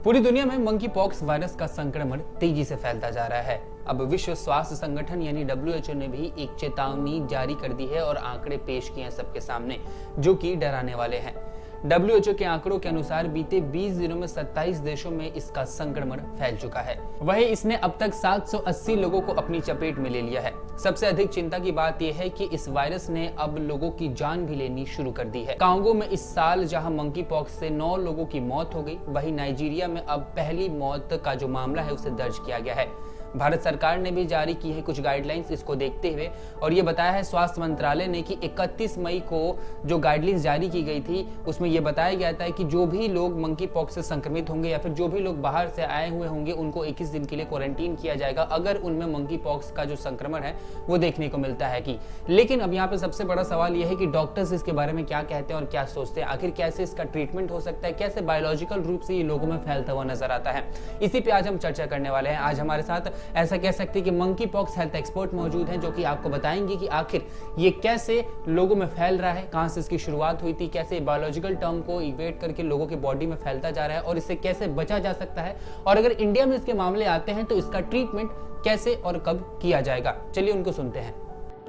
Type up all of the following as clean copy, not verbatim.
पूरी दुनिया में मंकी पॉक्स वायरस का संक्रमण तेजी से फैलता जा रहा है। अब विश्व स्वास्थ्य संगठन यानी WHO ने भी एक चेतावनी जारी कर दी है और आंकड़े पेश किए हैं सबके सामने, जो कि डराने वाले हैं। WHO के आंकड़ों के अनुसार बीते 20 दिनों में 27 देशों में इसका संक्रमण फैल चुका है। वहीं इसने अब तक 780 लोगों को अपनी चपेट में ले लिया है। सबसे अधिक चिंता की बात यह है कि इस वायरस ने अब लोगों की जान भी लेनी शुरू कर दी है। कांगो में इस साल जहां मंकी पॉक्स से 9 लोगों की मौत हो गई, वहीं नाइजीरिया में अब पहली मौत का जो मामला है उसे दर्ज किया गया है। भारत सरकार ने भी जारी की है कुछ गाइडलाइंस इसको देखते हुए, और ये बताया है स्वास्थ्य मंत्रालय ने कि 31 मई को जो गाइडलाइंस जारी की गई थी उसमें यह बताया गया था कि जो भी लोग मंकी पॉक्स से संक्रमित होंगे या फिर जो भी लोग बाहर से आए हुए होंगे उनको 21 दिन के लिए क्वारंटीन किया जाएगा अगर उनमें मंकी पॉक्स का जो संक्रमण है वो देखने को मिलता है कि। लेकिन अब यहाँ पे सबसे बड़ा सवाल यह है कि डॉक्टर्स इसके बारे में क्या कहते हैं और क्या सोचते हैं, आखिर कैसे इसका ट्रीटमेंट हो सकता है, कैसे बायोलॉजिकल रूप से ये लोगों में फैलता हुआ नजर आता है। इसी पे आज हम चर्चा करने वाले हैं। आज हमारे साथ ऐसा कह सकते हैं कि मंकी पॉक्स हेल्थ एक्सपर्ट मौजूद हैं जो कि आपको बताएंगे कि आखिर ये कैसे लोगों में फैल रहा है, कहां से इसकी शुरुआत हुई थी, कैसे बायोलॉजिकल टर्म को इवेट करके लोगों की बॉडी में फैलता जा रहा है और इससे कैसे बचा जा सकता है, और अगर इंडिया में इसके मामले आते हैं तो इसका ट्रीटमेंट कैसे और कब किया जाएगा। चलिए उनको सुनते हैं।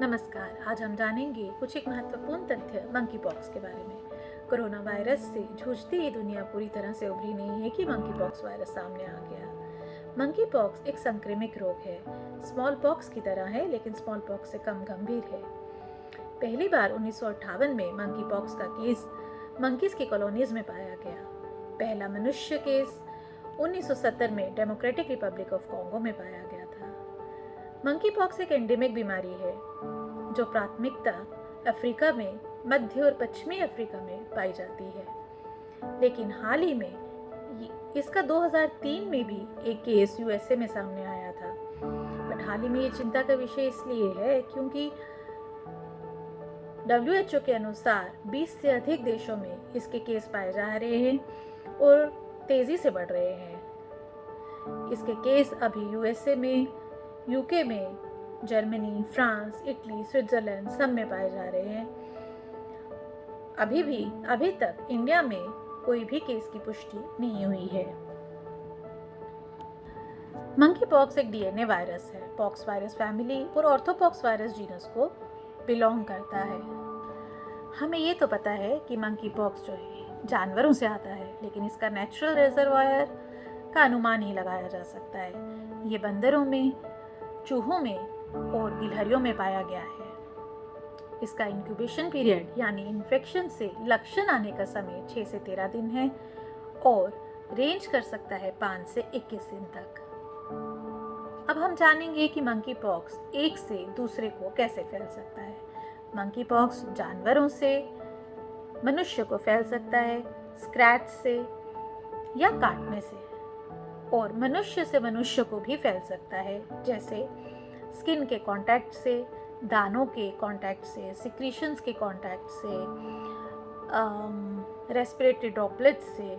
नमस्कार, आज हम जानेंगे कुछ एक महत्वपूर्ण तथ्य मंकी पॉक्स के बारे में। कोरोना वायरस से जूझती ये दुनिया पूरी तरह से उभरी नहीं है कि मंकी पॉक्स वायरस सामने आ गया। मंकी पॉक्स एक संक्रामक रोग है, स्मॉल पॉक्स की तरह है लेकिन स्मॉल पॉक्स से कम गंभीर है। पहली बार 1958 में मंकी पॉक्स का केस मंकीज की कॉलोनीज में पाया गया। पहला मनुष्य केस 1970 में डेमोक्रेटिक रिपब्लिक ऑफ कॉन्गो में पाया गया था। मंकी पॉक्स एक एंडेमिक बीमारी है जो प्राथमिकता अफ्रीका में, मध्य और पश्चिमी अफ्रीका में पाई जाती है, लेकिन हाल ही में इसका 2003 में भी एक केस यूएसए में सामने आया था। बट हाल ही में ये चिंता का विषय इसलिए है क्योंकि WHO के अनुसार 20 से अधिक देशों में इसके केस पाए जा रहे हैं और तेजी से बढ़ रहे हैं। इसके केस अभी यूएसए में, यूके में, जर्मनी, फ्रांस, इटली, स्विट्जरलैंड सब में पाए जा रहे हैं। अभी तक इंडिया में कोई भी केस की पुष्टि नहीं हुई है। मंकी पॉक्स एक डीएनए वायरस है। पॉक्स वायरस फैमिली और ऑर्थोपॉक्स वायरस जीनस को बिलोंग करता है। हमें ये तो पता है कि मंकी पॉक्स जो है जानवरों से आता है, लेकिन इसका नेचुरल रिजर्वायर का अनुमान ही लगाया जा सकता है। ये बंदरों में, चूहों में और गिलहरियों में पाया गया है। इसका इंक्यूबेशन पीरियड यानी इन्फेक्शन से लक्षण आने का समय 6 से 13 दिन है और रेंज कर सकता है 5 से 21 दिन तक। अब हम जानेंगे कि मंकी पॉक्स एक से दूसरे को कैसे फैल सकता है। मंकी पॉक्स जानवरों से मनुष्य को फैल सकता है स्क्रैच से या काटने से, और मनुष्य से मनुष्य को भी फैल सकता है, जैसे स्किन के कांटेक्ट से, दानों के कांटेक्ट से, सिक्रीशंस के कांटेक्ट से, रेस्पिरेटरी ड्रॉपलेट्स से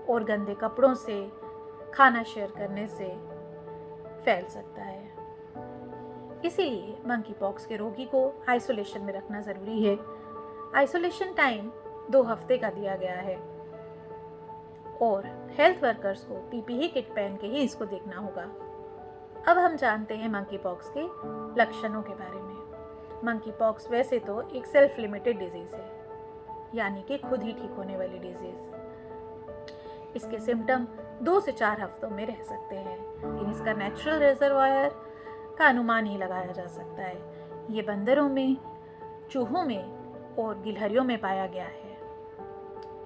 और गंदे कपड़ों से, खाना शेयर करने से फैल सकता है। इसीलिए मंकी पॉक्स के रोगी को आइसोलेशन में रखना ज़रूरी है। आइसोलेशन टाइम 2 हफ्ते का दिया गया है और हेल्थ वर्कर्स को पीपीई किट पहन के ही इसको देखना होगा। अब हम जानते हैं मंकी पॉक्स के लक्षणों के बारे में। मंकी पॉक्स वैसे तो एक सेल्फ लिमिटेड डिजीज़ है, यानी कि खुद ही ठीक होने वाली डिजीज़। इसके सिम्टम 2 से 4 हफ्तों में रह सकते हैं, लेकिन इसका नेचुरल रिजर्वायर का अनुमान ही लगाया जा सकता है। ये बंदरों में, चूहों में और गिलहरियों में पाया गया है।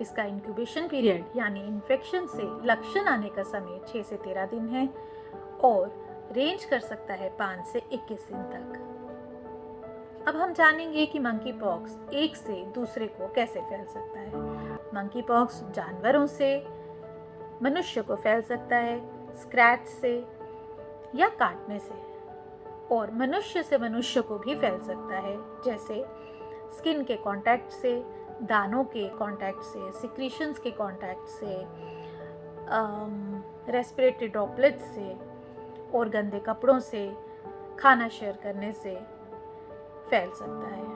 इसका इंक्यूबेशन पीरियड यानी इन्फेक्शन से लक्षण आने का समय 6 से 13 दिन है और रेंज कर सकता है 5 से 21 दिन तक। अब हम जानेंगे कि मंकी पॉक्स एक से दूसरे को कैसे फैल सकता है। मंकी पॉक्स जानवरों से मनुष्य को फैल सकता है स्क्रैच से या काटने से, और मनुष्य से मनुष्य को भी फैल सकता है, जैसे स्किन के कांटेक्ट से, दानों के कांटेक्ट से, सिक्रीशंस के कांटेक्ट से, रेस्पिरेटरी ड्रॉपलेट्स से और गंदे कपड़ों से, खाना शेयर करने से फैल सकता है।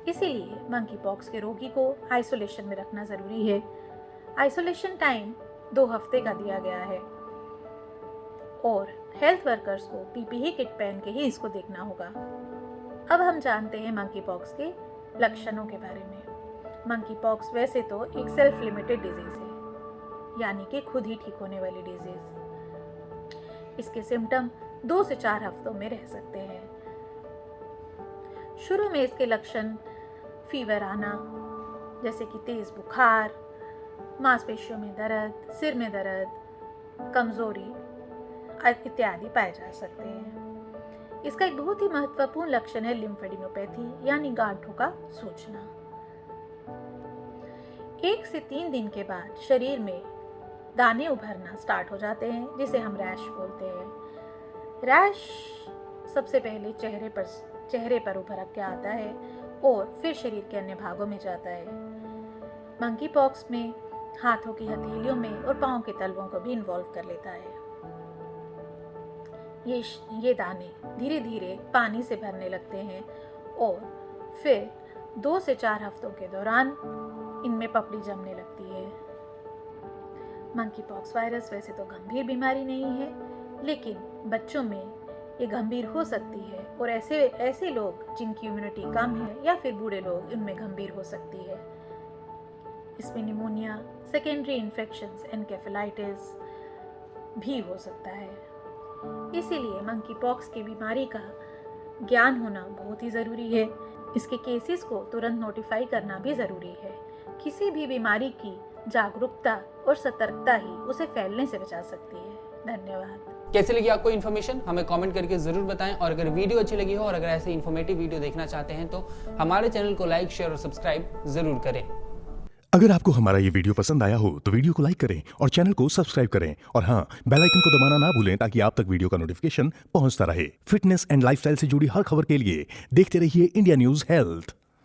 इसीलिए मंकी पॉक्स के रोगी को आइसोलेशन में रखना ज़रूरी है। आइसोलेशन टाइम 2 हफ्ते का दिया गया है और हेल्थ वर्कर्स को पीपीई किट पहन के ही इसको देखना होगा। अब हम जानते हैं मंकी पॉक्स के लक्षणों के बारे में। मंकी पॉक्स वैसे तो एक सेल्फ लिमिटेड डिजीज है, यानी कि खुद ही ठीक होने वाली डिजीज। इसके सिम्टम 2 से 4 हफ्तों में रह सकते हैं। शुरू में इसके लक्षण फीवर आना, जैसे कि तेज बुखार, मांसपेशियों में दर्द, सिर में दर्द, कमजोरी इत्यादि पाए जा सकते हैं। इसका एक बहुत ही महत्वपूर्ण लक्षण है लिम्फेडिनोपैथी, यानी गांठों का सूजना। 1 से 3 दिन के बाद शरीर में दाने उभरना स्टार्ट हो जाते हैं, जिसे हम रैश बोलते हैं। रैश सबसे पहले चेहरे पर उभर के आता है और फिर शरीर के अन्य भागों में जाता है। मंकी पॉक्स में हाथों की हथेलियों में और पांव के तलवों को भी इन्वॉल्व कर लेता है। ये दाने धीरे धीरे पानी से भरने लगते हैं और फिर 2 से 4 हफ्तों के दौरान इनमें पपड़ी जमने लगती है। मंकी पॉक्स वायरस वैसे तो गंभीर बीमारी नहीं है, लेकिन बच्चों में ये गंभीर हो सकती है और ऐसे लोग जिनकी इम्यूनिटी कम है या फिर बूढ़े लोग, इनमें गंभीर हो सकती है। इसमें निमोनिया, सेकेंडरी इन्फेक्शंस, एन्केफेलाइटिस भी हो सकता है। इसीलिए मंकी पॉक्स की बीमारी का ज्ञान होना बहुत ही ज़रूरी है। इसके केसेस को तुरंत नोटिफाई करना भी ज़रूरी है। किसी भी बीमारी की जागरूकता और सतर्कता ही उसे फैलने से बचा सकती है। धन्यवाद। कैसे लगी आपको इन्फॉर्मेशन हमें कमेंट करके जरूर बताएं, और अगर वीडियो अच्छी लगी हो और अगर ऐसे इन्फॉर्मेटिव वीडियो देखना चाहते हैं तो हमारे चैनल को लाइक, शेयर और सब्सक्राइब जरूर करें। अगर आपको हमारा ये वीडियो पसंद आया हो तो वीडियो को लाइक करें और चैनल को सब्सक्राइब करें, और हाँ, बेल आइकन को दबाना ना भूलें ताकि आप तक वीडियो का नोटिफिकेशन पहुंचता रहे। फिटनेस एंड लाइफस्टाइल से जुड़ी हर खबर के लिए देखते रहिए इंडिया न्यूज हेल्थ।